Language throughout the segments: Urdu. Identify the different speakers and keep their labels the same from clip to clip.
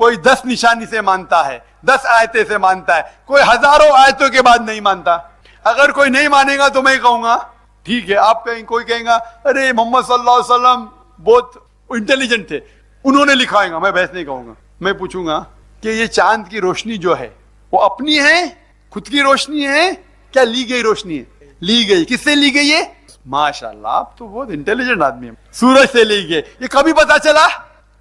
Speaker 1: کوئی 10 نشانی سے مانتا ہے, 10 آیتیں سے مانتا ہے, کوئی ہزاروں آیتوں کے بعد نہیں مانتا. اگر کوئی نہیں مانے گا تو میں کہوں گا ٹھیک ہے, آپ کہیں کوئی کہیں گا ارے محمد صلی اللہ علیہ وسلم بہت انٹیلیجنٹ تھے, انہوں نے لکھا ہے گا, میں بحث نہیں کہوں گا. میں پوچھوں گا کہ یہ چاند کی روشنی جو ہے وہ اپنی ہے, خود کی روشنی ہے, کیا لی گئی روشنی ہے؟ لی گئی. کس سے لی گئی ہے؟ ماشاءاللہ آپ تو بہت انٹیلیجنٹ آدمی ہیں. سورج سے لی گئی. یہ کبھی پتا چلا؟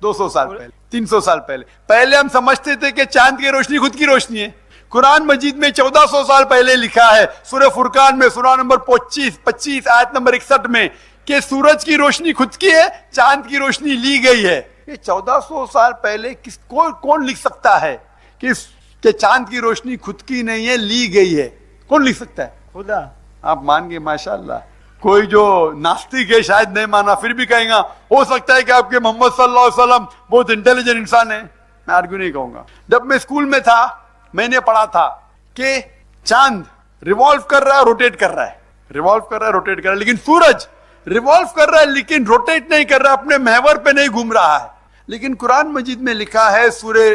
Speaker 1: 200 سال پہلے, 300 سال پہلے. پہلے ہم سمجھتے تھے کہ چاند کی روشنی خود کی روشنی ہے. قرآن مجید میں 1400 سال پہلے لکھا ہے سورہ فرقان میں سورہ نمبر 25 آیت نمبر 61 میں کہ سورج کی روشنی خود کی ہے, چاند کی روشنی لی گئی ہے. یہ 1400 سال پہلے کون لکھ سکتا ہے کہ چاند کی روشنی خود کی نہیں ہے, لی گئی ہے؟ کون لکھ سکتا ہے؟
Speaker 2: خدا.
Speaker 1: آپ مان گئے ماشاءاللہ. کوئی جو ناستک ہے شاید نہیں مانا, پھر بھی کہیں گا ہو سکتا ہے کہ آپ کے محمد صلی اللہ علیہ وسلم بہت انٹیلیجنٹ انسان ہے. میں آرگیو نہیں کہوں گا. جب میں اسکول میں تھا میں نے پڑھا تھا کہ چاند ریوالو کر رہا ہے, روٹیٹ کر رہا ہے, ریوالو کر رہا ہے, روٹیٹ کر رہا ہے, لیکن سورج ریوالو کر رہا ہے لیکن روٹیٹ نہیں کر رہا, اپنے محور پہ نہیں گھوم رہا ہے. لیکن قرآن مجید میں لکھا ہے سورہ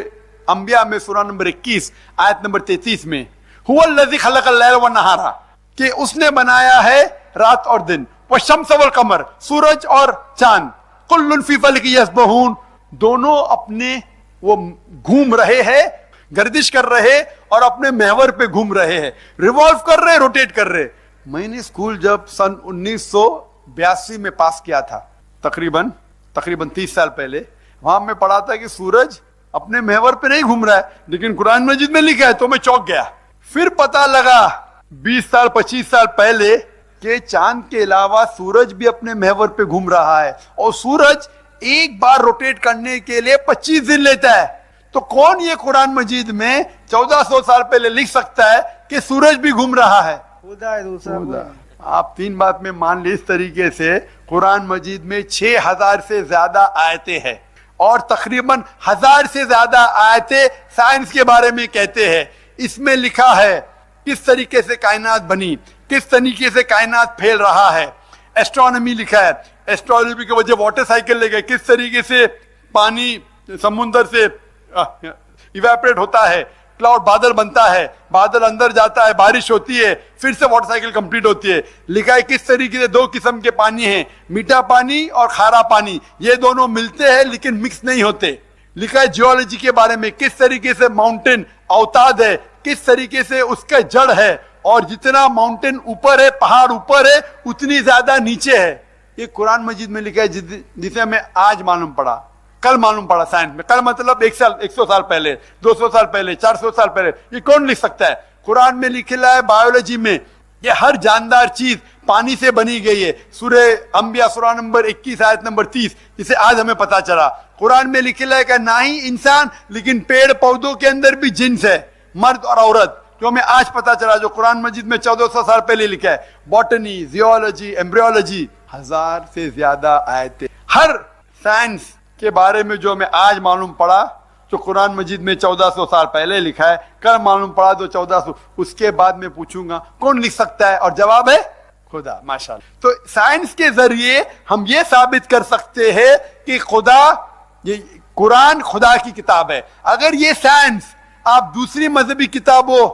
Speaker 1: انبیاء میں سورہ نمبر 21 آیت نمبر 33 میں هو الذی خلق اللیل والنہار, کہ اس نے بنایا ہے رات اور دن, والشمس والقمر, سورج اور چاند, کل فی فلک یسبحون, دونوں اپنے وہ گھوم رہے ہیں, گردش کر رہے اور اپنے محور پہ گھوم رہے ہیں, ریوالو کر رہے, روٹیٹ کر رہے. میں نے اسکول جب سن 1982 میں پاس کیا تھا, تقریباً 30 سال پہلے, وہاں میں پڑھا تھا کہ سورج اپنے محور پہ نہیں گھوم رہا ہے, لیکن قرآن مجید میں لکھا ہے, تو میں چونک گیا. پھر پتا لگا 20 سال 25 سال پہلے کہ چاند کے علاوہ سورج بھی اپنے محور پہ گھوم رہا ہے, اور سورج ایک بار روٹیٹ کرنے کے لیے 25 دن لیتا ہے. تو کون یہ قرآن مجید میں 1400 سال پہلے لکھ سکتا ہے کہ سورج بھی گھوم رہا ہے؟
Speaker 2: خدا ہے, دوسرا
Speaker 1: خدا. آپ 3 بات میں مان لی. اس طریقے سے قرآن مجید میں 6000 سے زیادہ آیتیں ہیں, اور تقریباً 1000 سے زیادہ آیتیں سائنس کے بارے میں کہتے ہیں. اس میں لکھا ہے کس طریقے سے کائنات بنی, کس طریقے سے کائنات پھیل رہا ہے. ایسٹرونومی لکھا ہے, ایسٹرونومی کی وجہ واٹر سائیکل لے گئے, کس طریقے سے پانی سمندر سے ایواپریٹ ہوتا ہے, کلاؤڈ بادل بنتا ہے, بادل اندر جاتا ہے, بارش ہوتی ہے, پھر سے واٹر سائیکل کمپلیٹ ہوتی ہے. لکھا ہے کس طریقے سے 2 قسم کے پانی ہیں, میٹھا پانی اور کھارا پانی, یہ دونوں ملتے ہیں لیکن مکس نہیں ہوتے. لکھا ہے جیولوجی کے بارے میں کس طریقے سے ماؤنٹین اوتاد ہے, کس طریقے سے اس کا جڑ ہے, اور جتنا ماؤنٹین اوپر ہے, پہاڑ اوپر ہے, اتنی زیادہ نیچے ہے. یہ قرآن مجید میں لکھا ہے, جسے ہمیں آج معلوم پڑا, کل معلوم پڑا سائنس میں. کل مطلب 100 سال پہلے, 200 سال پہلے, 400 سال پہلے. یہ کون لکھ سکتا ہے؟ قرآن میں لکھا ہے بایولوجی میں یہ ہر جاندار چیز پانی سے بنی گئی ہے. سورہ انبیاء سورہ نمبر 21 آیت نمبر 30, جسے آج ہمیں پتا چلا. قرآن میں لکھا ہے کہ نہ ہی انسان لیکن پیڑ پودوں کے اندر بھی جنس ہے, مرد اور عورت, جو ہمیں آج پتا چلا, جو قرآن مجید میں 1400 سال پہلے لکھا ہے. باٹنی, زیولوجی, ایمبریولوجی, 1000 سے زیادہ آیتیں. ہر سائنس کے بارے میں جو ہمیں آج معلوم پڑا, جو قرآن مجید میں 1400 سال پہلے لکھا ہے, کل معلوم پڑا تو 1400. اس کے بعد میں پوچھوں گا کون لکھ سکتا ہے, اور جواب ہے خدا. ماشاءاللہ. تو سائنس کے ذریعے ہم یہ ثابت کر سکتے ہیں کہ یہ قرآن خدا کی کتاب ہے. اگر یہ سائنس آپ دوسری مذہبی کتابوں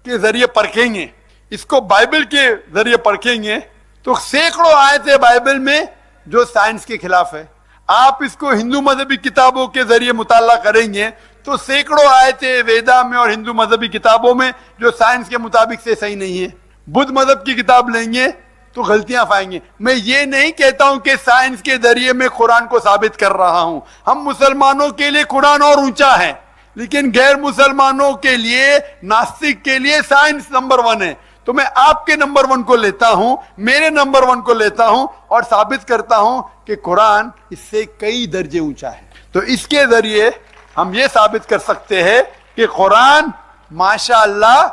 Speaker 1: کے ذریعے پرکھیں گے, اس کو بائبل کے ذریعے پرکھیں گے, تو سینکڑوں آیتیں بائبل میں جو سائنس کے خلاف ہے. آپ اس کو ہندو مذہبی کتابوں کے ذریعے مطالعہ کریں گے تو سینکڑوں آیتیں ویدا میں اور ہندو مذہبی کتابوں میں جو سائنس کے مطابق سے صحیح نہیں ہے. بدھ مذہب کی کتاب لیں گے تو غلطیاں پائیں گے. میں یہ نہیں کہتا ہوں کہ سائنس کے ذریعے میں قرآن کو ثابت کر رہا ہوں. ہم مسلمانوں کے لیے قرآن اور اونچا ہے, لیکن غیر مسلمانوں کے لیے, ناستک کے لیے سائنس نمبر 1 ہے. تو میں آپ کے نمبر 1 کو لیتا ہوں, میرے نمبر 1 کو لیتا ہوں, اور ثابت کرتا ہوں کہ قرآن اس سے کئی درجے اونچا ہے. تو اس کے ذریعے ہم یہ ثابت کر سکتے ہیں کہ قرآن ماشاءاللہ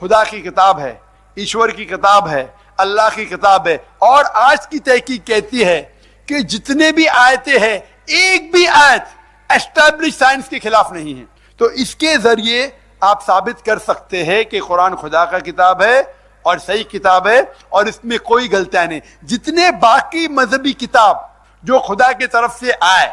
Speaker 1: خدا کی کتاب ہے, ایشور کی کتاب ہے, اللہ کی کتاب ہے. اور آج کی تحقیق کہتی ہے کہ جتنے بھی آیتیں ہیں, ایک بھی آیت اسٹیبلش سائنس کے خلاف نہیں ہے. تو اس کے ذریعے آپ ثابت کر سکتے ہیں کہ قرآن خدا کا کتاب ہے اور صحیح کتاب ہے, اور اس میں کوئی غلطیاں نہیں. جتنے باقی مذہبی کتاب جو خدا کی طرف سے آئے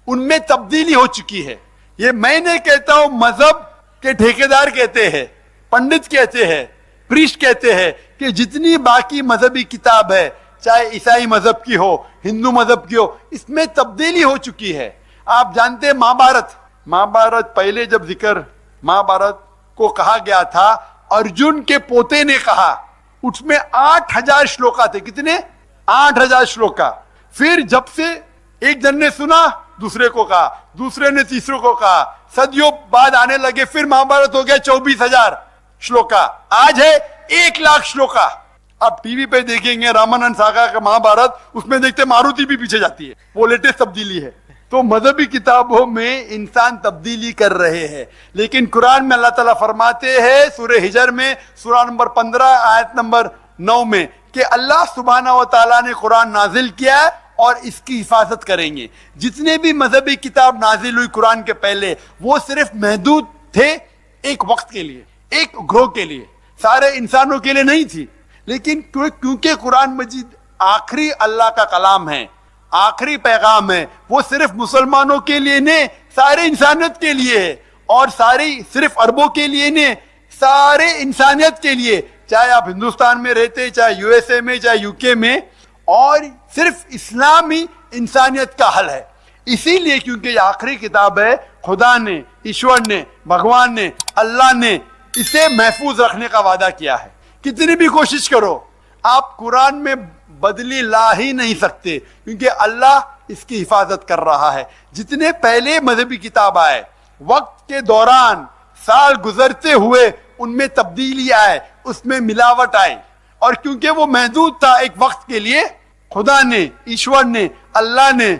Speaker 1: ان میں تبدیلی ہو چکی ہے. یہ میں نہیں کہتا ہوں, مذہب کے ٹھیکیدار کہتے ہیں, پنڈت کہتے ہیں, پریسٹ کہتے ہیں کہ جتنی باقی مذہبی کتاب ہے, چاہے عیسائی مذہب کی ہو, ہندو مذہب کی ہو, اس میں تبدیلی ہو چکی ہے. آپ جانتے ہیں مہابھارت پہلے جب ذکر مہابھارت کو کہا گیا تھا, ارجن کے پوتے نے کہا, اس میں 8000 شلوکا تھے. کتنے؟ 8000 شلوکا. پھر جب سے ایک جن نے سنا, دوسرے کو کہا, دوسرے نے تیسرے کو کہا, صدیوں بعد آنے لگے, پھر مہابھارت ہو گیا 24000 شلوکا. آج ہے 1,00,000 شلوکا. آپ ٹی وی پہ دیکھیں گے رامانند ساگا کا مہابھارت, اس میں دیکھتے ماروتی بھی پیچھے جاتی ہے, وہ لیٹسٹ تبدیلی ہے. تو مذہبی کتابوں میں انسان تبدیلی کر رہے ہیں, لیکن قرآن میں اللہ تعالیٰ فرماتے ہیں سورہ ہجر میں, سورہ نمبر 15 آیت نمبر 9 میں, کہ اللہ سبحانہ و تعالیٰ نے قرآن نازل کیا ہے اور اس کی حفاظت کریں گے. جتنے بھی مذہبی کتاب نازل ہوئی قرآن کے پہلے, وہ صرف محدود تھے ایک وقت کے لیے, ایک گروہ کے لیے, سارے انسانوں کے لیے نہیں تھی. لیکن کیونکہ قرآن مجید آخری اللہ کا کلام ہے, آخری پیغام ہے, وہ صرف مسلمانوں کے لیے نہیں, سارے انسانیت کے لیے ہے, اور ساری صرف عربوں کے لیے نہیں, سارے انسانیت کے لیے, چاہے آپ ہندوستان میں رہتے, چاہے یو ایس اے میں, چاہے یو کے میں, اور صرف اسلام ہی انسانیت کا حل ہے. اسی لیے کیونکہ یہ آخری کتاب ہے, خدا نے, ایشور نے, بھگوان نے, اللہ نے اسے محفوظ رکھنے کا وعدہ کیا ہے. کتنی بھی کوشش کرو, آپ قرآن میں بدلی لا ہی نہیں سکتے, کیونکہ اللہ اس کی حفاظت کر رہا ہے. جتنے پہلے مذہبی کتاب آئے, وقت کے دوران سال گزرتے ہوئے ان میں تبدیلی آئے, اس میں ملاوٹ آئی, اور کیونکہ وہ محدود تھا ایک وقت کے لیے, خدا نے, ایشور نے, اللہ نے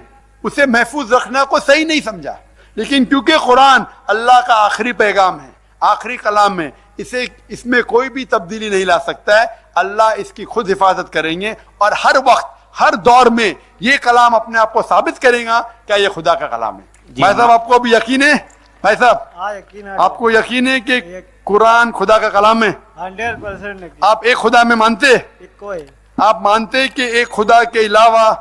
Speaker 1: اسے محفوظ رکھنا کو صحیح نہیں سمجھا. لیکن کیونکہ قرآن اللہ کا آخری پیغام ہے, آخری کلام ہے, اس میں کوئی بھی تبدیلی نہیں لا سکتا ہے. اللہ اس کی خود حفاظت کریں گے, اور ہر وقت, ہر دور میں یہ کلام اپنے آپ کو ثابت کرے گا کہ یہ خدا کا کلام ہے. بھائی صاحب آپ کو بھی یقین ہے؟ بھائی صاحب آپ کو یقین ہے کہ قرآن خدا کا کلام ہے؟
Speaker 2: 100%.
Speaker 1: آپ ایک خدا میں مانتے؟ آپ مانتے کہ ایک خدا کے علاوہ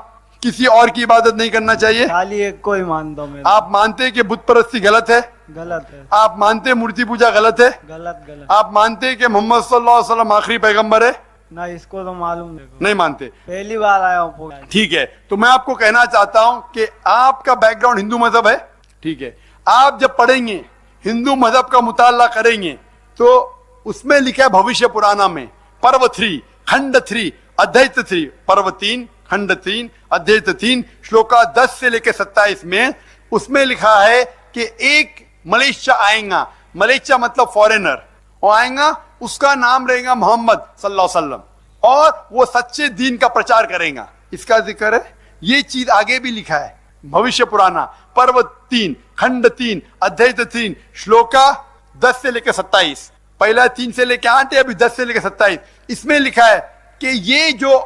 Speaker 1: کسی اور کی عبادت نہیں کرنا چاہیے؟
Speaker 2: خالی ایک کو ہی مانتا ہوں.
Speaker 1: آپ مانتے کہ بت پرستی غلط ہے؟
Speaker 2: غلط ہے.
Speaker 1: آپ مانتے مورتی پوجا غلط ہے؟
Speaker 2: غلط.
Speaker 1: آپ مانتے کہ محمد صلی اللہ علیہ وسلم آخری پیغمبر ہے؟
Speaker 2: نہ, اس کو تو معلوم
Speaker 1: نہیں مانتے.
Speaker 2: پہلی بار آیا ہوں.
Speaker 1: ٹھیک ہے, تو میں آپ کو کہنا چاہتا ہوں کہ آپ کا بیک گراؤنڈ ہندو مذہب ہے, ٹھیک ہے, آپ جب پڑھیں گے, ہندو مذہب کا مطالعہ کریں گے, تو اس میں لکھا ہے بھوشیہ پرانا میں, پرو 3 کھنڈ 3 ادھیت 3, پرو 3 کھنڈ 3 ادھیت 3 شلوکا 10 سے لے کے 27 میں, اس میں لکھا ہے کہ ایک ملیشیا آئیں گا, ملیشیا مطلب فورینر, وہ آئیں گا, اس کا نام رہے گا محمد صلی اللہ علیہ وسلم, اور وہ سچے دین کا پرچار کریں گا. اس کا ذکر ہے, یہ چیز آگے بھی لکھا ہے بھوشیہ پرانا, پرو 3 کھنڈ 3 ادھیت 3 شلوکا 10 سے لے کے 27, پہلا 3 سے لے کے 8 ہے, ابھی 10 سے لے کے 27. اس میں لکھا ہے کہ یہ جو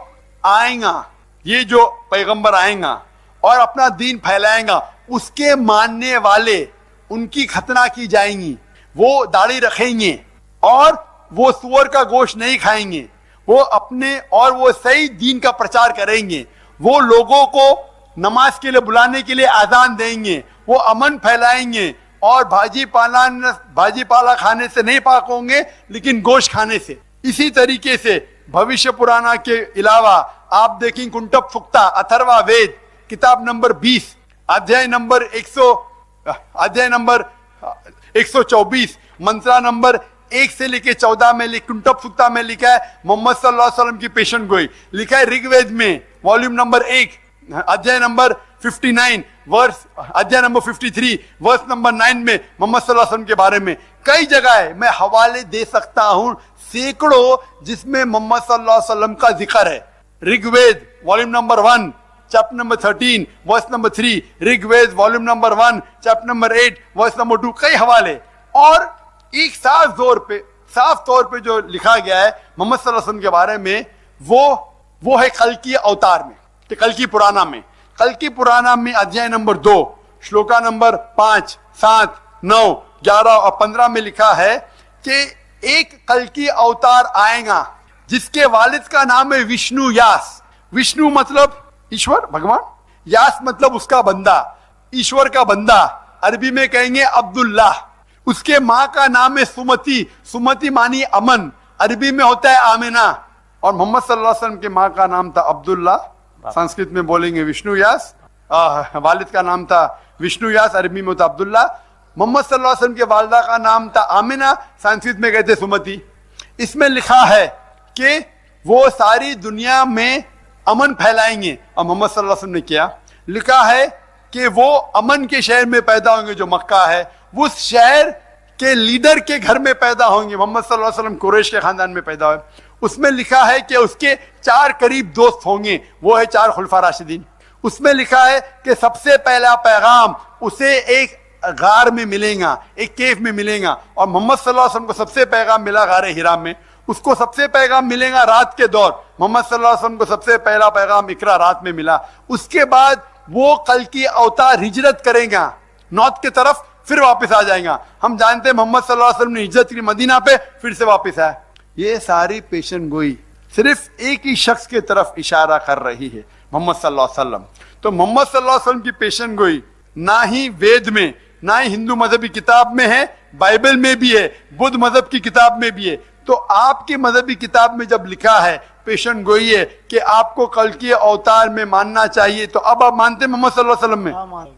Speaker 1: آئیں گا, یہ جو پیغمبر آئیں گا اور اپنا دین پھیلائیں گا, اس کے ماننے والے, ان کی ختنہ کی جائیں گی, وہ داڑھی رکھیں گے, اور وہ سور کا گوشت نہیں کھائیں گے, وہ اپنے, اور وہ صحیح دین کا پرچار کریں گے, وہ لوگوں کو نماز کے لیے بلانے کے لیے آزان دیں گے, وہ امن پھیلائیں گے, اور بھاجی پالا کھانے سے نہیں پاک ہوں گے, لیکن گوشت کھانے سے. اسی طریقے سے بھوشیہ پرانا کے علاوہ آپ دیکھیں کنٹپ سکتا, اتھروا وید کتاب نمبر 20 ادھیائے نمبر 124 منترا نمبر 1 سے لے کے 14 میں کنٹپ سکتا میں لکھا ہے محمد صلی اللہ علیہ وسلم کی پیشن گوئی. لکھا ہے رگ وید میں والیوم نمبر 1 ادھیائے نمبر 59 ورس, ادھیائے نمبر 53 ورس نمبر 9 میں محمد صلی اللہ علیہ وسلم کے بارے میں کئی جگہ ہے, میں حوالے دے سکتا ہوں سینکڑوں, جس میں محمد صلی اللہ علیہ وسلم کا ذکر ہے. Rig Veda volume number 1 chapter number 13 verse number 3, Rig Veda volume number 1 chapter number 8 verse number 2, کئی حوالے. اور ایک صاف طور پہ جو لکھا گیا ہے محمد صلی اللہ علیہ وسلم کے بارے میں, وہ ہے کلکی اوتار میں, کہ کلکی پرانا میں, کلکی پرانا میں ادھیائے نمبر 2 شلوکا نمبر 5 7 9 11 اور 15 میں لکھا ہے کہ ایک کلکی اوتار آئے گا جس کے والد کا نام ہے وشنو یاس. وشنو مطلب ایشور بھگوان, یاس مطلب اس کا بندہ, ایشور کا بندہ, عربی میں کہیں گے عبداللہ. اس کے ماں کا نام ہے سمتی. سمتی مانی امن, عربی میں ہوتا ہے آمنہ. اور محمد صلی اللہ علیہ وسلم کے ماں کا نام تھا عبداللہ, سنسکرت میں بولیں گے وشنو یاس. والد کا نام تھا وشنو یاس, عربی میں ہوتا عبداللہ. محمد صلی اللہ علیہ وسلم کے والدہ کا نام تھا آمنہ, سنسکرت میں کہتے سمتی. اس میں لکھا ہے کہ وہ ساری دنیا میں امن پھیلائیں گے, اور محمد صلی اللہ علیہ وسلم نے کیا. لکھا ہے کہ وہ امن کے شہر میں پیدا ہوں گے جو مکہ ہے, وہ اس شہر کے لیڈر کے گھر میں پیدا ہوں گے. محمد صلی اللہ علیہ وسلم قریش کے خاندان میں پیدا ہوئے. اس میں لکھا ہے کہ اس کے 4 قریب دوست ہوں گے, وہ ہے 4 خلفاء راشدین. اس میں لکھا ہے کہ سب سے پہلا پیغام اسے ایک غار میں ملے گا, ایک کیف میں ملے گا, اور محمد صلی اللہ علیہ وسلم کو سب سے پیغام ملا غار ہرا میں. اس کو سب سے پیغام ملے گا رات کے دور. محمد صلی اللہ علیہ وسلم کو سب سے پہلا پیغام اقرا رات میں ملا. اس کے بعد وہ کل کی اوتار ہجرت کرے گا نارتھ کی طرف, پھر واپس آ جائے گا. ہم جانتے ہیں محمد صلی اللہ علیہ وسلم نے ہجرت کی مدینہ پہ, پھر سے واپس آئے. یہ ساری پیشن گوئی صرف ایک ہی شخص کی طرف اشارہ کر رہی ہے, محمد صلی اللہ علیہ وسلم. تو محمد صلی اللہ علیہ وسلم کی پیشن گوئی نہ ہی وید میں, نہ ہی ہندو مذہبی کتاب میں ہے, بائبل میں بھی ہے, بدھ مذہب کی کتاب میں بھی ہے. تو آپ کی مذہبی کتاب میں جب لکھا ہے پیشن گوئی ہے کہ آپ کو کل کی اوتار میں ماننا چاہیے, تو اب آپ مانتے محمد صلی اللہ علیہ وسلم میں؟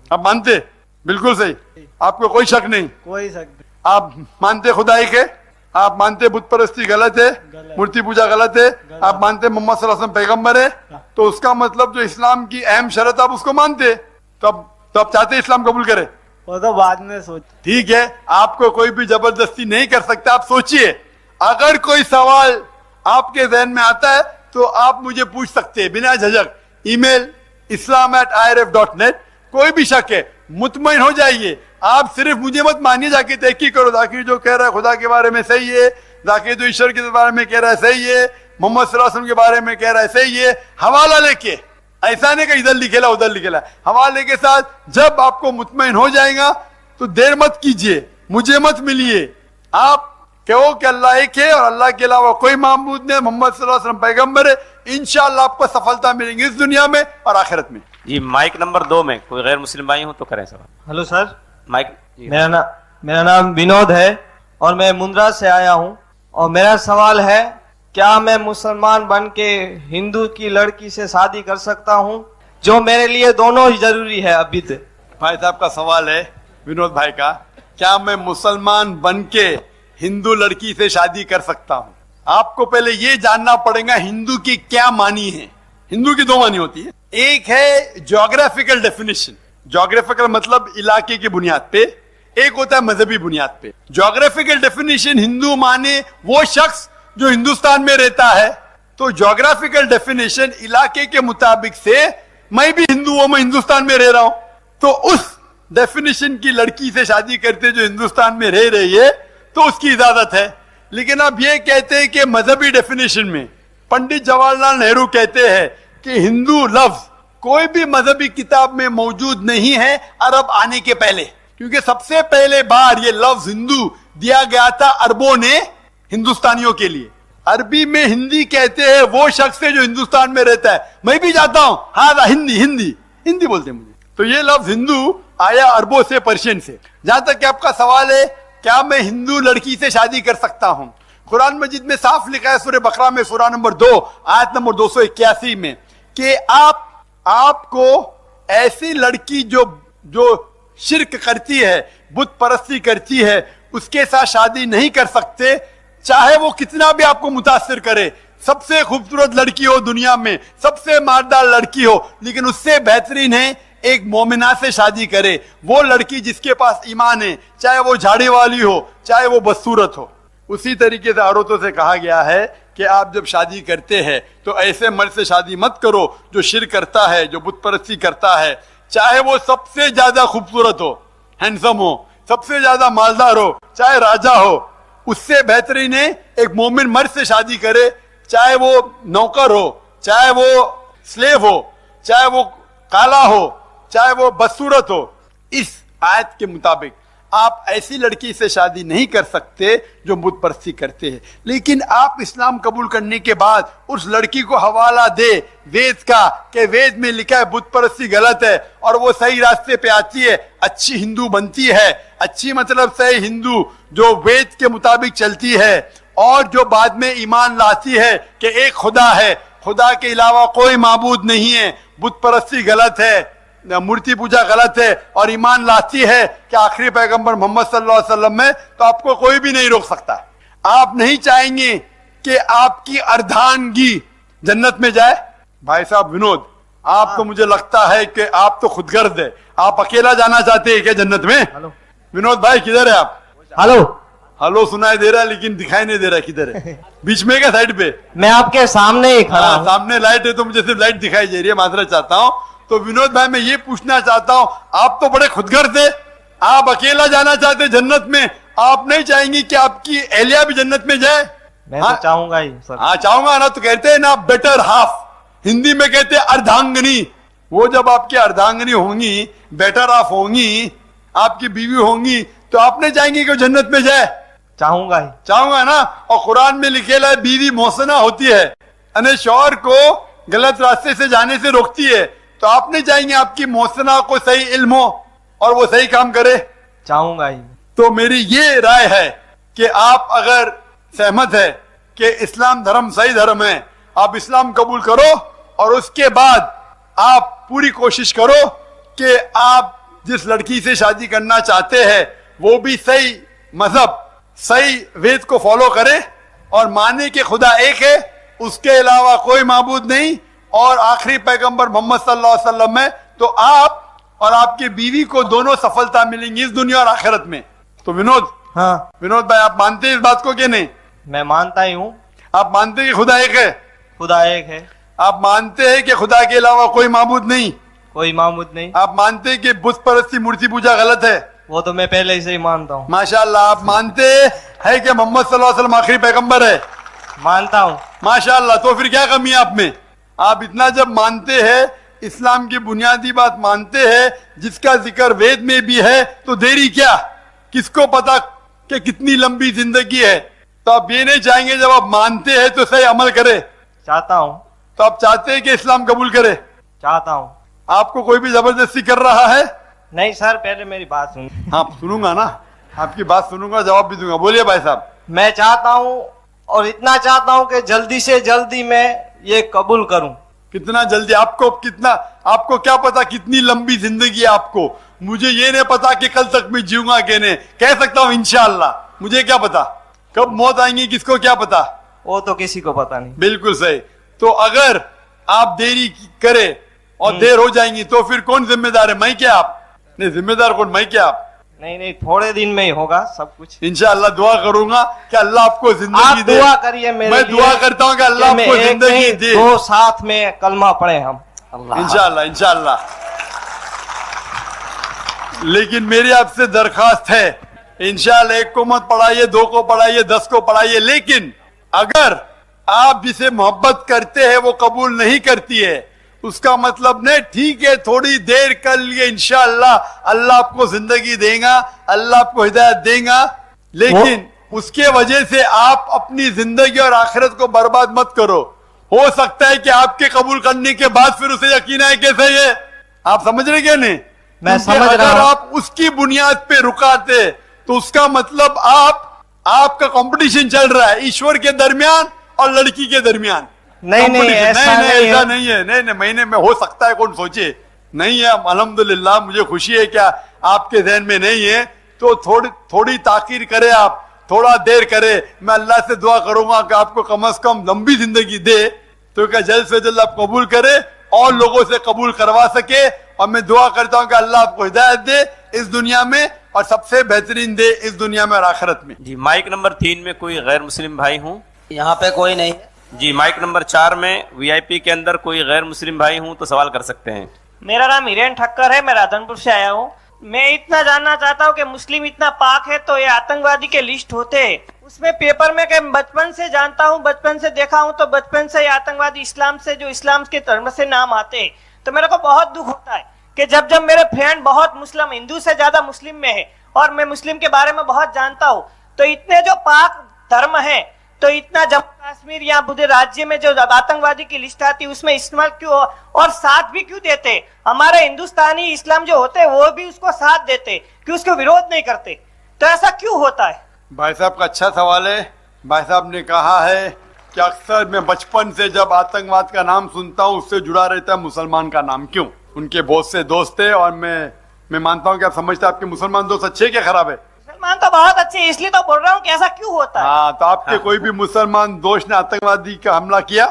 Speaker 1: اب مانتے؟ بالکل صحیح, آپ کو کوئی شک نہیں.
Speaker 2: کوئی شک نہیں.
Speaker 1: آپ مانتے خدائی کے, آپ مانتے بت پرستی غلط ہے, مورتی پوجا غلط ہے, آپ مانتے محمد صلی اللہ علیہ وسلم پیغمبر ہے, تو اس کا مطلب جو اسلام کی اہم شرط آپ اس کو مانتے, تو آپ چاہتے اسلام قبول کرے.
Speaker 2: وہ تو بعد میں سوچ.
Speaker 1: ٹھیک ہے, آپ کو کوئی بھی زبردستی نہیں کر سکتا. آپ سوچئے, اگر کوئی سوال آپ کے ذہن میں آتا ہے تو آپ مجھے پوچھ سکتے ہیں بنا جھجک. ای میل islam@irf.net. کوئی بھی شک ہے مطمئن ہو جائیے, آپ صرف مجھے مت مانیے, جا کے تحقیق کرو. ذاکر جو کہہ رہا ہے خدا کے بارے میں صحیح ہے, ذاکر جو ایشور کے بارے میں کہہ رہا ہے صحیح ہے, محمد صلی اللہ علیہ وسلم کے بارے میں کہہ رہا ہے صحیح ہے. حوالہ لے کے, ایسا نہیں کہ ادھر لکھے ادھر لکھے, حوالے کے ساتھ جب آپ کو مطمئن ہو جائے گا تو دیر مت کیجیے, مجھے مت ملیے. آپ کہو کہ اللہ ایک ہے اور اللہ کے علاوہ کوئی معبود نہیں, محمد صلی اللہ علیہ وسلم پیغمبر ہے. انشاءاللہ آپ کو سفلتا ملیں گی اس دنیا میں اور آخرت میں.
Speaker 3: جی مائک نمبر 2 میں کوئی غیر مسلم بھائی ہوں تو کریں سوال.
Speaker 4: Hello sir,
Speaker 3: mic.
Speaker 4: میرا نام ونود ہے اور میں مندرا سے آیا ہوں, اور میرا سوال ہے کیا میں مسلمان بن کے ہندو کی لڑکی سے شادی کر سکتا ہوں, جو میرے لیے دونوں ہی ضروری ہے. ابھی
Speaker 1: بھائی صاحب کا سوال ہے, ونود بھائی کا, کیا میں مسلمان بن کے ہندو لڑکی سے شادی کر سکتا ہوں. آپ کو پہلے یہ جاننا پڑے گا ہندو کی کیا معنی ہے. ہندو کی 2 معنی ہوتی ہے. ایک ہے جغرافیکل ڈیفینیشن, جغرافیکل مطلب علاقے کی بنیاد پہ, ایک ہوتا ہے مذہبی بنیاد پہ. جغرافیکل ڈیفینیشن ہندو مانے وہ شخص جو ہندوستان میں رہتا ہے. تو جغرافیکل ڈیفینیشن علاقے کے مطابق سے میں بھی ہندو ہوں, میں ہندوستان میں رہ رہا ہوں, تو اس ڈیفینیشن کی لڑکی سے شادی کرتے جو ہندوستان میں رہ رہی ہے تو اس کی اجازت ہے. لیکن اب یہ کہتے ہیں کہ مذہبی ڈیفینیشن میں پنڈت جواہر لال نہرو کہتے ہیں کہ ہندو لفظ کوئی بھی مذہبی کتاب میں موجود نہیں ہے عرب آنے کے پہلے, کیونکہ سب سے پہلے بار یہ لفظ ہندو دیا گیا تھا عربوں نے ہندوستانیوں کے لیے. عربی میں ہندی کہتے ہیں وہ شخص ہے جو ہندوستان میں رہتا ہے. میں بھی جاتا ہوں, ہاں ہندی ہندی ہندی بولتے ہیں مجھے. تو یہ لفظ ہندو آیا عربوں سے, پرشین سے. جہاں تک کہ آپ کا سوال ہے کیا میں ہندو لڑکی سے شادی کر سکتا ہوں, قرآن مجید میں صاف لکھا ہے سورہ بقرہ میں سورہ نمبر 2 آیت نمبر 281 میں کہ آپ کو ایسی لڑکی جو شرک کرتی ہے, بت پرستی کرتی ہے, اس کے ساتھ شادی نہیں کر سکتے, چاہے وہ کتنا بھی آپ کو متاثر کرے. سب سے خوبصورت لڑکی ہو دنیا میں, سب سے مالدار لڑکی ہو, لیکن اس سے بہترین ہے ایک مومنہ سے شادی کرے. وہ لڑکی جس کے پاس ایمان ہے, چاہے وہ جھاڑی والی ہو, چاہے وہ بدصورت ہو. اسی طریقے سے عورتوں سے کہا گیا ہے کہ آپ جب شادی کرتے ہیں تو ایسے مرد سے شادی مت کرو جو شرک کرتا ہے, جو بت پرستی کرتا ہے, چاہے وہ سب سے زیادہ خوبصورت ہو, ہینڈسم ہو, سب سے زیادہ مالدار ہو, چاہے راجا ہو. اس سے بہترین ہے ایک مومن مرد سے شادی کرے, چاہے وہ نوکر ہو, چاہے وہ سلیو ہو, چاہے وہ کالا ہو, چاہے وہ بدصورت ہو. اس آیت کے مطابق آپ ایسی لڑکی سے شادی نہیں کر سکتے جو بت پرستی کرتے ہیں. لیکن آپ اسلام قبول کرنے کے بعد اس لڑکی کو حوالہ دے وید کا کہ وید میں لکھا ہے بت پرستی غلط ہے اور وہ صحیح راستے پہ آتی ہے, اچھی ہندو بنتی ہے. اچھی مطلب صحیح ہندو جو وید کے مطابق چلتی ہے اور جو بعد میں ایمان لاتی ہے کہ ایک خدا ہے, خدا کے علاوہ کوئی معبود نہیں ہے, بت پرستی غلط ہے, مورتی پوجا غلط ہے, اور ایمان لاتی ہے کہ آخری پیغمبر محمد صلی اللہ علیہ وسلم میں, تو آپ کو کوئی بھی نہیں روک سکتا. آپ نہیں چاہیں گے کہ آپ کی اردھانگی جنت میں جائے؟ بھائی صاحب ونود, آپ تو مجھے لگتا ہے کہ آپ تو خود غرض ہے, آپ اکیلا جانا چاہتے ہیں کیا جنت میں؟ ونود بھائی کدھر ہے آپ؟
Speaker 4: ہلو
Speaker 1: ہلو سنائی دے رہا ہے لیکن دکھائی نہیں دے رہا کدھر ہے. بیچ میں کیا سائڈ پہ؟
Speaker 4: میں آپ کے سامنے ہی کھڑا ہوں.
Speaker 1: سامنے لائٹ ہے تو مجھے صرف لائٹ دکھائی دے رہی ہے, معذرت چاہتا ہوں. تو ونود بھائی میں یہ پوچھنا چاہتا ہوں, آپ تو بڑے خودغرض ہیں, آپ اکیلا جانا چاہتے جنت میں, آپ نہیں چاہیں گی کہ آپ کی اہلیہ بھی جنت میں جائے؟
Speaker 4: میں تو چاہوں گا ہی سر.
Speaker 1: ہاں چاہوں گا نا, تو کہتے ہیں نا بیٹر ہاف, ہندی میں کہتے ہیں اردھانگنی. وہ جب آپ کی اردھانگنی ہوں گی, بیٹر ہاف ہوں گی, آپ کی بیوی ہوں گی, تو آپ نہیں چاہیں گے کہ وہ جنت میں جائے؟
Speaker 4: چاہوں گا ہی.
Speaker 1: چاہوں گا نا. اور قرآن میں لکھے ہے بیوی محسنہ ہوتی ہے, یعنی شوہر کو غلط راستے سے جانے سے روکتی ہے, تو آپ نہیں چاہیں گے آپ کی محسنہ کو صحیح علم ہو اور وہ صحیح کام کرے؟
Speaker 4: چاہوں گا ہی.
Speaker 1: تو میری یہ رائے ہے کہ آپ اگر سہمت ہے کہ اسلام دھرم صحیح دھرم ہے, آپ اسلام قبول کرو اور اس کے بعد آپ پوری کوشش کرو کہ آپ جس لڑکی سے شادی کرنا چاہتے ہیں وہ بھی صحیح مذہب, صحیح وید کو فالو کرے اور مانے کہ خدا ایک ہے, اس کے علاوہ کوئی معبود نہیں, اور آخری پیغمبر محمد صلی اللہ علیہ وسلم میں, تو آپ اور آپ کی بیوی کو دونوں سفلتا ملیں گی اس دنیا اور آخرت میں. تو ونود,
Speaker 4: ہاں
Speaker 1: ونود بھائی آپ مانتے ہیں اس بات کو کہ نہیں؟
Speaker 4: میں مانتا ہی ہوں.
Speaker 1: آپ مانتے ہیں کہ خدا ایک ہے؟
Speaker 4: خدا ایک ہے.
Speaker 1: آپ مانتے ہیں کہ خدا کے علاوہ کوئی معبود نہیں؟
Speaker 4: کوئی معبود نہیں.
Speaker 1: آپ مانتے ہیں کہ بت پرستی مورتی پوجا غلط ہے؟
Speaker 4: وہ تو میں پہلے ہی سے ہی مانتا ہوں.
Speaker 1: ماشاءاللہ. آپ مانتے ہیں کہ محمد صلی اللہ علیہ وسلم آخری پیغمبر ہے؟
Speaker 4: مانتا ہوں.
Speaker 1: ماشاءاللہ. تو پھر کیا کمی ہے آپ میں؟ آپ اتنا جب مانتے ہیں, اسلام کی بنیادی بات مانتے ہیں جس کا ذکر وید میں بھی ہے, تو دیری کیا؟ کس کو پتا کہ کتنی لمبی زندگی ہے؟ تو آپ یہ نہیں چاہیں گے جب آپ مانتے ہیں تو صحیح عمل کرے؟
Speaker 4: چاہتا ہوں.
Speaker 1: تو آپ چاہتے ہیں کہ اسلام قبول کرے؟
Speaker 4: چاہتا ہوں.
Speaker 1: آپ کو کوئی بھی زبردستی کر رہا ہے؟
Speaker 4: نہیں سر, پہلے میری بات سن.
Speaker 1: ہاں سنوں گا نا, آپ کی بات سنوں گا, جواب بھی دوں گا. بولیے بھائی صاحب.
Speaker 4: میں چاہتا ہوں اور اتنا چاہتا ہوں کہ جلدی سے جلدی میں یہ قبول کروں.
Speaker 1: کتنا جلدی؟ آپ کو کتنا, آپ کو کیا پتا کتنی لمبی زندگی ہے آپ کو؟ مجھے یہ نہیں پتا کہ کل تک میں جیوں گا کہ نہیں. کہہ سکتا ہوں انشاءاللہ, مجھے کیا پتا کب موت آئیں گی, کس کو کیا پتا؟
Speaker 4: وہ تو کسی کو پتا نہیں.
Speaker 1: بالکل صحیح. تو اگر آپ دیری کرے اور دیر ہو جائیں گی تو پھر کون ذمہ دار ہے؟ میں کیا آپ؟ نہیں, ذمہ دار کون, میں کیا آپ؟
Speaker 4: نہیں, تھوڑے دن میں ہی ہوگا سب کچھ.
Speaker 1: انشاءاللہ دعا کروں گا کہ اللہ آپ کو زندگی
Speaker 4: آپ
Speaker 1: دے.
Speaker 4: دعا کریے میرے
Speaker 1: میں
Speaker 4: لیے
Speaker 1: دعا کرتا ہوں کہ اللہ آپ کو زندگی دے.
Speaker 4: دو ساتھ میں کلمہ پڑھیں ہم.
Speaker 1: انشاءاللہ انشاءاللہ. لیکن میری آپ سے درخواست ہے, انشاءاللہ ایک کو مت پڑھائیے, دو کو پڑھائیے, 10 کو پڑھائیے, لیکن اگر آپ جسے محبت کرتے ہیں وہ قبول نہیں کرتی ہے, اس کا مطلب نہیں ٹھیک ہے تھوڑی دیر کر لیے, انشاءاللہ اللہ آپ کو زندگی دے گا, اللہ آپ کو ہدایت دے گا, لیکن اس کے وجہ سے آپ اپنی زندگی اور آخرت کو برباد مت کرو. ہو سکتا ہے کہ آپ کے قبول کرنے کے بعد پھر اسے یقین آئے کیسے یہ. آپ سمجھ رہے کیا نہیں؟
Speaker 4: میں سمجھ رہا
Speaker 1: اگر
Speaker 4: ہوں.
Speaker 1: آپ اس کی بنیاد پہ رکاتے تو اس کا مطلب آپ کا کمپٹیشن چل رہا ہے ایشور کے درمیان اور لڑکی کے درمیان.
Speaker 4: نہیں, ایسا
Speaker 1: نہیں ہے. نہیں, مہینے میں ہو سکتا ہے, کون سوچے نہیں ہے. الحمدللہ مجھے خوشی ہے کہ آپ کے ذہن میں نہیں ہے, تو تھوڑی تاخیر کرے, آپ تھوڑا دیر کرے. میں اللہ سے دعا کروں گا کہ آپ کو کم از کم لمبی زندگی دے, تو کہ جلد سے جلد آپ قبول کرے اور لوگوں سے قبول کروا سکے. اور میں دعا کرتا ہوں کہ اللہ آپ کو ہدایت دے اس دنیا میں, اور سب سے بہترین دے اس دنیا میں اور آخرت میں.
Speaker 3: جی مائک نمبر 3 میں کوئی غیر مسلم بھائی ہوں؟
Speaker 5: یہاں پہ کوئی نہیں ہے.
Speaker 3: جی مائک نمبر 4 میں VIP کے اندر کوئی غیر مسلم بھائی ہوں تو سوال کر سکتے ہیں.
Speaker 6: میرا نام ہیرین ٹھکر ہے, میں رادھن پور سے آیا ہوں. میں اتنا جاننا چاہتا ہوں کہ مسلم اتنا پاک ہے تو یہ آتنکوادی کے لسٹ ہوتے ہیں, اس میں پیپر میں کہ بچپن سے جانتا ہوں, بچپن سے دیکھا ہوں, تو بچپن سے یہ آتنکوادی اسلام سے جو اسلام کے دھرم سے نام آتے ہیں, تو میرے کو بہت دکھ ہوتا ہے کہ جب میرے فرینڈ بہت مسلم, ہندو سے زیادہ مسلم میں ہے, اور میں مسلم کے بارے میں بہت جانتا ہوں. تو اتنے جو پاک دھرم ہیں تو اتنا جموں کشمیر یا پورے راجیہ میں جو آتنکوادی کی لسٹ آتی ہے اس میں استعمال کیوں اور ساتھ بھی کیوں دیتے؟ ہمارے ہندوستانی اسلام جو ہوتے ہیں وہ بھی اس کو ساتھ دیتے کہ اس کو ویرودھ نہیں کرتے. تو ایسا کیوں ہوتا ہے؟
Speaker 1: بھائی صاحب کا اچھا سوال ہے. بھائی صاحب نے کہا ہے کہ اکثر میں بچپن سے جب آتنکواد کا نام سنتا ہوں اس سے جڑا رہتا ہے مسلمان کا نام. کیوں؟ ان کے بہت سے دوست تھے اور میں مانتا ہوں کہ آپ سمجھتے ہیں آپ کے مسلمان دوست اچھے کیا خراب ہے؟
Speaker 6: مسلمان تو بہت اچھے ہیں، اس لیے تو بول رہا ہوں کہ ایسا کیوں ہوتا ہے.
Speaker 1: ہاں تو آپ کے کوئی بھی مسلمان دوست نے آتنکوادی کا حملہ کیا؟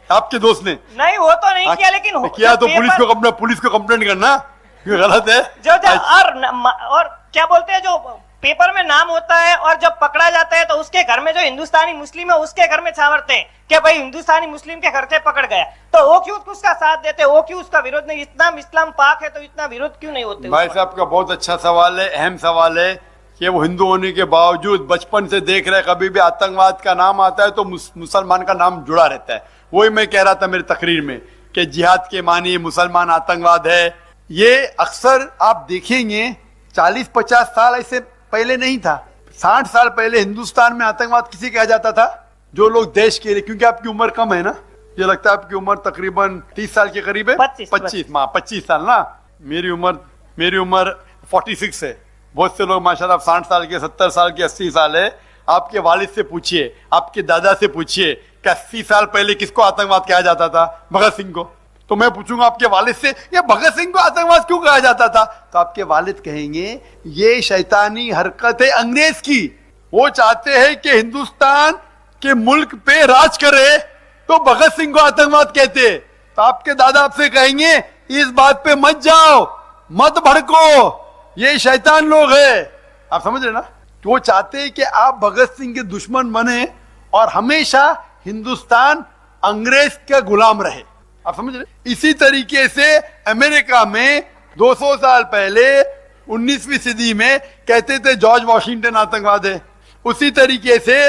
Speaker 1: آپ کے دوست نے
Speaker 6: نہیں وہ تو نہیں کیا لیکن
Speaker 1: کیا تو پولیس کو کمپلینٹ کرنا غلط ہے.
Speaker 6: اور کیا بولتے ہیں جو پیپر میں نام ہوتا ہے اور جب پکڑا جاتا ہے تو اس کے گھر میں جو ہندوستانی مسلم ہے اس کے گھر میں چھاورتے ہیں کہ بھائی ہندوستانی مسلم کے گھر سے پکڑ گیا، تو وہ کیوں اس کا ساتھ دیتے، وہ کیوں اس کا ویرودھ نہیں؟ اتنا اسلام پاک ہے تو اتنا ویرودھ کیوں نہیں ہوتے؟
Speaker 1: بھائی صاحب کا بہت اچھا سوال ہے، اہم سوال ہے کہ وہ ہندو ہونے کے باوجود بچپن سے دیکھ رہے کبھی بھی آتنکواد کا نام آتا ہے تو مسلمان کا نام جڑا رہتا ہے. وہی میں کہہ رہا تھا میری تقریر میں کہ جہاد کے معنی مسلمان آتنکواد ہے. یہ اکثر آپ دیکھیں گے 40-50 سال ایسے پہلے نہیں تھا. 60 سال پہلے ہندوستان میں آتنکواد کسی کہا جاتا تھا؟ جو لوگ دیش کے لیے، کیونکہ آپ کی عمر کم ہے نا، یہ لگتا ہے آپ کی عمر تقریباً 30 سال کے قریب ہے. 25 سال نا. میری عمر 46 ہے. بہت سے لوگ ماشاءاللہ 60 سال کے، 70 سال کے، 80 سال ہے. آپ کے والد سے پوچھئے، آپ کے دادا سے پوچھئے کہ 80 سال پہلے کس کو آتنکواد کہا جاتا تھا؟ بھگت سنگھ کو. تو میں پوچھوں گا آپ کے والد سے یہ بھگت سنگھ کو آتنکواد کیوں کہا جاتا تھا؟ تو آپ کے والد کہیں گے یہ شیطانی حرکت ہے انگریز کی، وہ چاہتے ہیں کہ ہندوستان کے ملک پہ راج کرے تو بھگت سنگھ کو آتنکواد کہتے. تو آپ کے دادا آپ سے کہیں گے اس بات پہ مت جاؤ، مت بھڑکو، یہ شیطان لوگ ہیں. آپ سمجھ رہے نا؟ وہ چاہتے ہیں کہ آپ بھگت سنگھ کے دشمن بنے اور ہمیشہ ہندوستان انگریز کا غلام رہے. آپ سمجھ رہے؟ اسی طریقے سے امریکہ میں 200 سال پہلے 19ویں صدی میں کہتے تھے جارج واشنگٹن آتنکواد ہے. اسی طریقے سے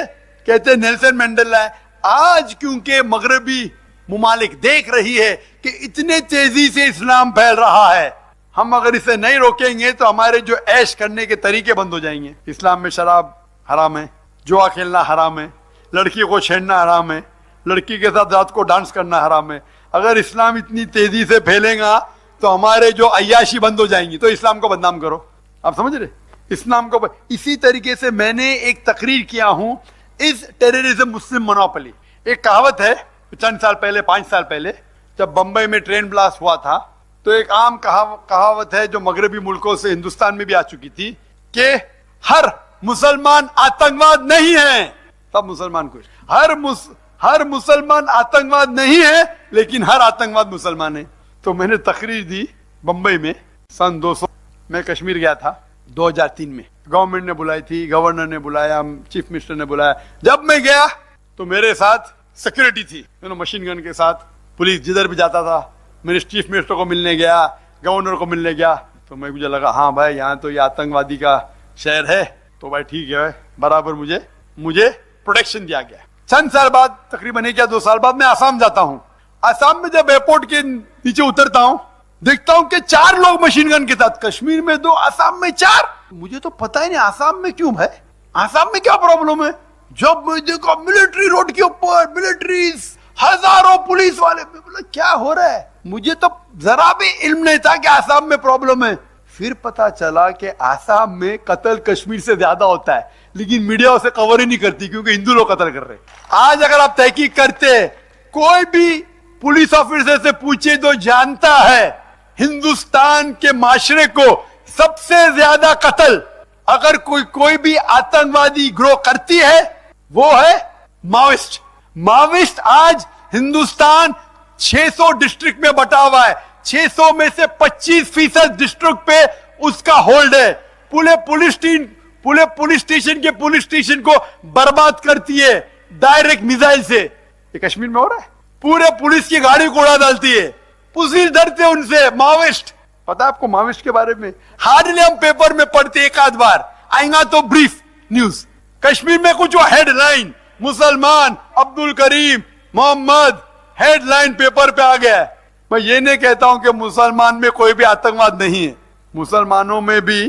Speaker 1: کہتے نیلسن مینڈیلا ہے. آج کیونکہ مغربی ممالک دیکھ رہی ہے کہ اتنے تیزی سے اسلام پھیل رہا ہے، ہم اگر اسے نہیں روکیں گے تو ہمارے جو عیش کرنے کے طریقے بند ہو جائیں گے. اسلام میں شراب حرام ہے، جوا کھیلنا حرام ہے، لڑکی کو چھیڑنا حرام ہے، لڑکی کے ساتھ رات کو ڈانس کرنا حرام ہے. اگر اسلام اتنی تیزی سے پھیلے گا تو ہمارے جو عیاشی بند ہو جائیں گی. تو اسلام کو بدنام کرو. آپ سمجھ رہے؟ اسلام کو اسی طریقے سے میں نے ایک تقریر کیا ہوں اس ٹیررزم مسلم مونوپلی. ایک کہاوت ہے چند سال پہلے، 5 سال پہلے جب بمبئی میں ٹرین بلاسٹ ہوا تھا تو ایک عام کہاوت ہے جو مغربی ملکوں سے ہندوستان میں بھی آ چکی تھی کہ ہر مسلمان آتنکواد نہیں ہے. سب مسلمان خوش. ہر مسلمان آتنکواد نہیں ہے لیکن ہر آتنکواد مسلمان ہے. تو میں نے تقریر دی بمبئی میں سن 200 میں کشمیر گیا تھا 2003 میں. گورنمنٹ نے بلائی تھی، گورنر نے بلایا، چیف منسٹر نے بلایا. جب میں گیا تو میرے ساتھ سیکورٹی تھی، مشین گن کے ساتھ. پولیس جدھر بھی جاتا تھا. میرے چیف منسٹر کو ملنے گیا، گورنر کو ملنے گیا تو مجھے لگا ہاں بھائی یہاں تو یہ آتنکوادی کا شہر ہے تو بھائی ٹھیک ہے، برابر مجھے پروٹیکشن دیا گیا. چند سال بعد، تقریباً 1 یا 2 سال بعد میں آسام جاتا ہوں. آسام میں جب ایئرپورٹ کے نیچے اترتا ہوں دیکھتا ہوں کہ 4 لوگ مشین گن کے ساتھ. کشمیر میں 2، آسام میں 4. مجھے تو پتہ ہی نہیں آسام میں کیوں ہے، آسام میں کیا پرابلم ہے. جب میں دیکھا ملٹری روڈ کے اوپر، ملٹریز، ہزاروں پولیس والے، میں بولا کیا ہو رہا ہے. مجھے تو ذرا بھی علم نہیں تھا کہ آسام میں پرابلم ہے. پھر پتا چلا کہ آسام میں قتل کشمیر سے زیادہ ہوتا ہے لیکن میڈیا اسے کور ہی نہیں کرتی کیونکہ ہندو لوگ قتل کر رہے. آج اگر آپ تحقیق کرتے کوئی بھی پولیس آفیسر سے پوچھے تو جانتا ہے ہندوستان کے معاشرے کو سب سے زیادہ قتل اگر کوئی بھی آتنکوادی گروہ کرتی ہے وہ ہے ماوسٹ. ماوسٹ آج ہندوستان 600 ڈسٹرکٹ میں بٹا ہوا ہے. 600 میں سے 25% ڈسٹرکٹ پہ اس کا ہولڈ ہے. پورے پولیس اسٹیشن کو برباد کرتی ہے ڈائریکٹ میزائل سے. یہ کشمیر میں ہو رہا ہے. پورے پولیس کی گاڑی کو اڑا ڈالتی ہے. پولیس ڈرتے ان سے. ماوسٹ پتا ہے آپ کو ماوسٹ کے بارے میں ہارڈلی ہم پیپر میں پڑھتے ایک آدھ بار آئیں گا تو بریف نیوز. کشمیر میں کچھ ہیڈ لائن مسلمان عبد الکریم محمد ہیڈ لائن پیپر پہ آ گیا. میں یہ نہیں کہتا ہوں کہ مسلمان میں کوئی بھی آتنکواد نہیں ہے. مسلمانوں میں بھی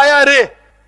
Speaker 1: IRA,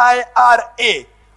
Speaker 1: IRA,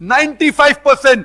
Speaker 1: 95%,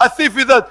Speaker 1: 80%,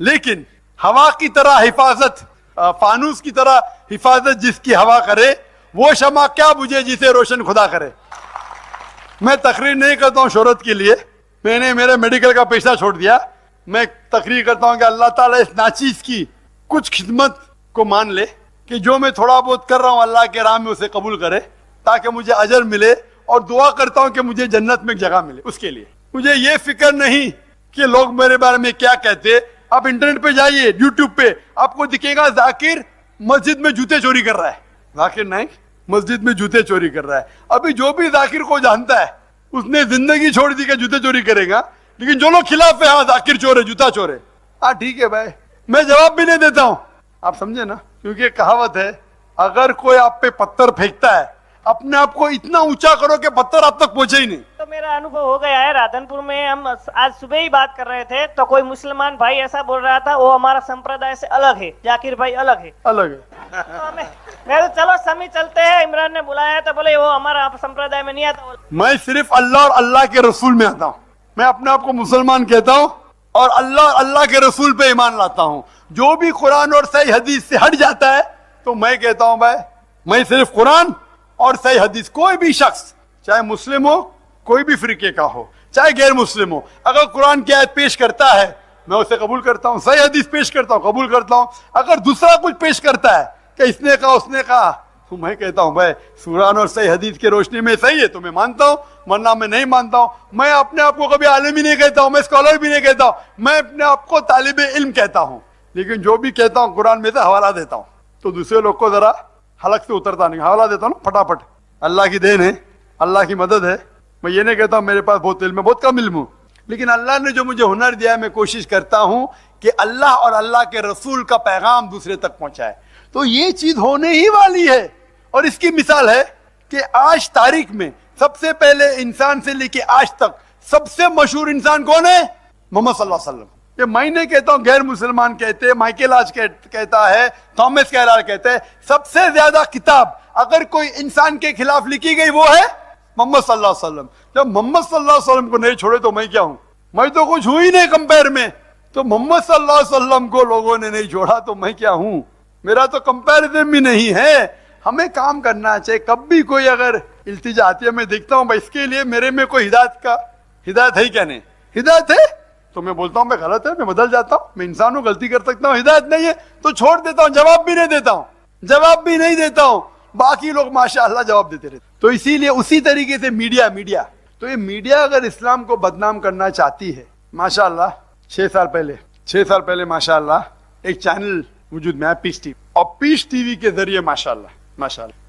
Speaker 1: لیکن ہوا کی طرح حفاظت, فانوس کی طرح حفاظت جس کی ہوا کرے, وہ شمع کیا بجھے جسے روشن خدا کرے. میں تقریر نہیں کرتا ہوں شہرت کے لیے, میں نے میرے میڈیکل کا پیشہ چھوڑ دیا. میں تقریر کرتا ہوں کہ اللہ تعالیٰ اس ناچیز کی کچھ خدمت کو مان لے کہ جو میں تھوڑا بہت کر رہا ہوں اللہ کے راہ میں اسے قبول کرے, تاکہ مجھے اجر ملے, اور دعا کرتا ہوں کہ مجھے جنت میں ایک جگہ ملے. اس کے لیے مجھے یہ فکر نہیں کہ لوگ میرے بارے میں کیا کہتے. آپ انٹرنیٹ پہ جائیے, یوٹیوب پہ آپ کو دکھے گا ذاکر مسجد میں جوتے چوری کر رہا ہے. ذاکر نائک مسجد میں جوتے چوری کر رہا ہے. ابھی جو بھی ذاکر کو جانتا ہے اس نے زندگی چھوڑ دی کہ جوتے چوری کرے گا, لیکن جو لوگ خلاف ہے, ہاں ذاکر چور ہے, جوتا چور ہے, ہاں ٹھیک ہے بھائی, میں جواب بھی نہیں دیتا ہوں. آپ سمجھے نا, کیونکہ کہاوت ہے اگر کوئی آپ پہ پتھر پھینکتا ہے اپنے آپ کو اتنا اونچا کرو کہ پتھر آپ تک پہنچے ہی نہیں.
Speaker 6: تو میرا انوبھو ہو گیا ہے. رادھن پور میں ہم آج صبح ہی بات کر رہے تھے تو کوئی مسلمان بھائی ایسا بول رہا تھا وہ ہمارا سمپردائے سے الگ ہے, ذاکر بھائی الگ ہے.
Speaker 1: الگ ہے.
Speaker 6: تو میں تو چلو سمی چلتے ہیں, عمران نے بلایا تو بولے وہ ہمارا سمپردائے میں نہیں آتا.
Speaker 1: میں صرف اللہ اور اللہ کے رسول میں آتا ہوں. میں اپنے آپ کو مسلمان کہتا ہوں اور اللہ کے رسول پہ ایمان لاتا ہوں. جو بھی قرآن اور صحیح حدیث سے ہٹ جاتا ہے تو میں کہتا ہوں بھائی میں صرف قرآن اور صحیح حدیث, کوئی بھی شخص چاہے مسلم ہو, کوئی بھی فرقے کا ہو, چاہے غیر مسلم ہو, اگر قرآن کی آیت پیش کرتا ہے میں اسے قبول کرتا ہوں, صحیح حدیث پیش کرتا ہوں قبول کرتا ہوں. اگر دوسرا کچھ پیش کرتا ہے کہ اس نے کہا اس نے کہا تو میں کہتا ہوں بھائی قرآن اور صحیح حدیث کی روشنی میں صحیح ہے تو میں مانتا ہوں, ورنہ میں نہیں مانتا ہوں. میں اپنے آپ کو کبھی عالم ہی نہیں کہتا ہوں, میں اسکالر بھی نہیں کہتا ہوں, میں اپنے آپ کو طالب علم کہتا ہوں. لیکن جو بھی کہتا ہوں قرآن میں سے حوالہ دیتا ہوں, تو دوسرے لوگ کو ذرا حلق سے اترتا نہیں, حوالہ دیتا ہوں نا پھٹافٹ. اللہ کی دین ہے, اللہ کی مدد ہے. میں یہ نہیں کہتا ہوں میرے پاس بہت علم ہے, بہت کم علم ہوں, لیکن اللہ نے جو مجھے ہنر دیا ہے میں کوشش کرتا ہوں کہ اللہ اور اللہ کے رسول کا پیغام دوسرے تک پہنچائے. تو یہ چیز ہونے ہی والی ہے. اور اس کی مثال ہے کہ آج تاریخ میں سب سے پہلے انسان سے لے کے آج تک سب سے مشہور انسان کون ہے؟ محمد صلی اللہ علیہ وسلم. یہ میں نہیں کہتا ہوں, غیر مسلمان کہتے, مائیکل آج کہتا ہے, تھامس کیرار کہتے ہیں, سب سے زیادہ کتاب اگر کوئی انسان کے خلاف لکھی گئی وہ ہے محمد صلی اللہ علیہ وسلم. جب محمد صلی اللہ علیہ وسلم کو نہیں چھوڑے تو میں کیا ہوں؟ میں تو کچھ ہوں ہی نہیں کمپیر میں. تو محمد صلی اللہ علیہ وسلم کو لوگوں نے نہیں چھوڑا تو میں کیا ہوں؟ میرا تو کمپیریزن بھی نہیں ہے. ہمیں کام کرنا چاہیے. کب بھی کوئی اگر التجا آتی ہے میں دیکھتا ہوں بھائی اس کے لیے میرے میں کوئی ہدایت ہے ہی کیا نہیں. ہدایت ہے تو میں بولتا ہوں میں غلط ہے, میں بدل جاتا ہوں. میں انسان ہوں, غلطی کر سکتا ہوں. ہدایت نہیں ہے تو چھوڑ دیتا ہوں, جواب بھی نہیں دیتا ہوں. باقی لوگ ماشاءاللہ جواب دیتے رہتے. تو اسی لیے اسی طریقے سے میڈیا تو یہ میڈیا اگر اسلام کو بدنام کرنا چاہتی ہے, ماشاءاللہ 6 سال پہلے ماشاءاللہ ایک چینل وجود میں ہے, پیس ٹی وی. اور پیس ٹی وی کے ذریعے ماشاءاللہ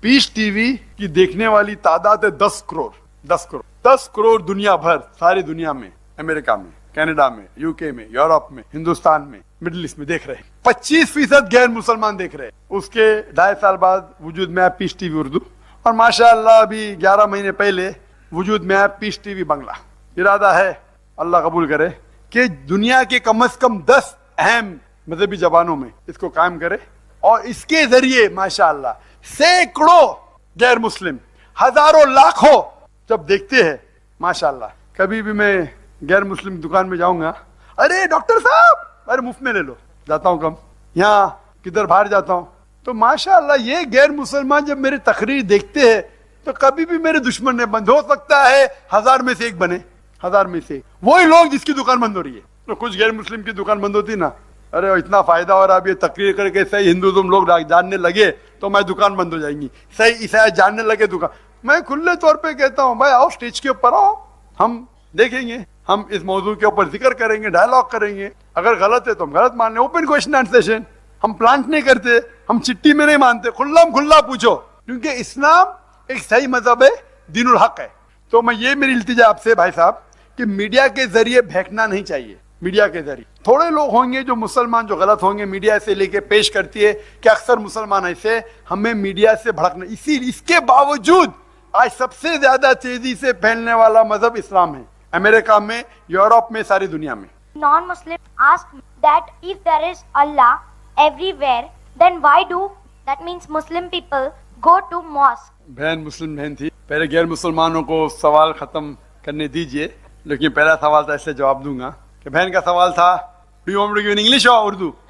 Speaker 1: پیس ٹی وی کی دیکھنے والی تعداد ہے 10 کروڑ دنیا بھر, ساری دنیا میں, امریکہ میں, کینیڈا میں, یو کے میں, یورپ میں, ہندوستان میں, مڈل ایسٹ میں دیکھ رہے ہیں. 25% غیر مسلمان دیکھ رہے ہیں. اس کے 2.5 سال بعد وجود میں ہے پیس ٹی وی اردو, اور ماشاءاللہ ابھی 11 مہینے پہلے وجود میں ہے پیس ٹی وی بنگلہ. ارادہ ہے اللہ قبول کرے کہ دنیا کے کم از کم 10 اہم مذہبی زبانوں میں اس کو قائم کرے, اور اس کے ذریعے ماشاءاللہ سینکڑوں غیر مسلم, ہزاروں لاکھوں جب دیکھتے ہیں ماشاءاللہ. کبھی بھی میں غیر مسلم دکان میں جاؤں گا, ارے ڈاکٹر صاحب ارے مفت میں لے لو, جاتا ہوں کم, یہاں کدھر باہر جاتا ہوں تو ماشاءاللہ یہ غیر مسلمان جب میری تقریر دیکھتے ہیں تو کبھی بھی میرے دشمن نہیں بند. ہو سکتا ہے 1000 میں سے ایک بنے, 1000 میں سے وہی لوگ جس کی دکان بند ہو رہی ہے. تو کچھ غیر مسلم کی دکان بند ہوتی نا, ارے اتنا فائدہ ہو رہا, اب یہ تقریر کر کے صحیح ہندوازم لوگ جاننے لگے تو میں دکان بند ہو جائیں گی, صحیح عیسائی جاننے لگے دکان. میں کھلے طور پہ کہتا ہوں بھائی آؤ اسٹیج کے اوپر آؤ, ہم دیکھیں گے, ہم اس موضوع کے اوپر ذکر کریں گے, ڈائلاگ کریں گے. اگر غلط ہے تو ہم غلط مان لیں. اوپن کویشچن اینڈ سیشن, ہم پلانٹ نہیں کرتے, ہم چٹی میں نہیں مانتے, کھلا پوچھو, کیونکہ اسلام ایک صحیح مذہب ہے, دین الحق ہے. تو میں یہ میری التجا آپ سے بھائی صاحب کہ میڈیا کے ذریعے بہکنا نہیں چاہیے. میڈیا کے ذریعے تھوڑے لوگ ہوں گے جو مسلمان جو غلط ہوں گے, میڈیا سے لے کے پیش کرتی ہے کہ اکثر مسلمان ایسے, ہمیں میڈیا سے بھڑکنا. اس کے باوجود آج سب سے زیادہ تیزی سے پھیلنے والا مذہب اسلام ہے, امریکہ میں, یورپ میں, ساری دنیا میں.
Speaker 5: Non-Muslim ask that if there is Allah everywhere, then why do that means Muslim people go to mosque?
Speaker 1: بہن مسلم بہن تھی, پہلے غیر مسلمانوں کو سوال ختم کرنے دیجئے, لیکن پہلا سوال تھا اس سے جواب دوں گا کہ بہن کا سوال تھا Do you want me to give in English or Urdu?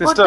Speaker 1: Sister?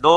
Speaker 3: 2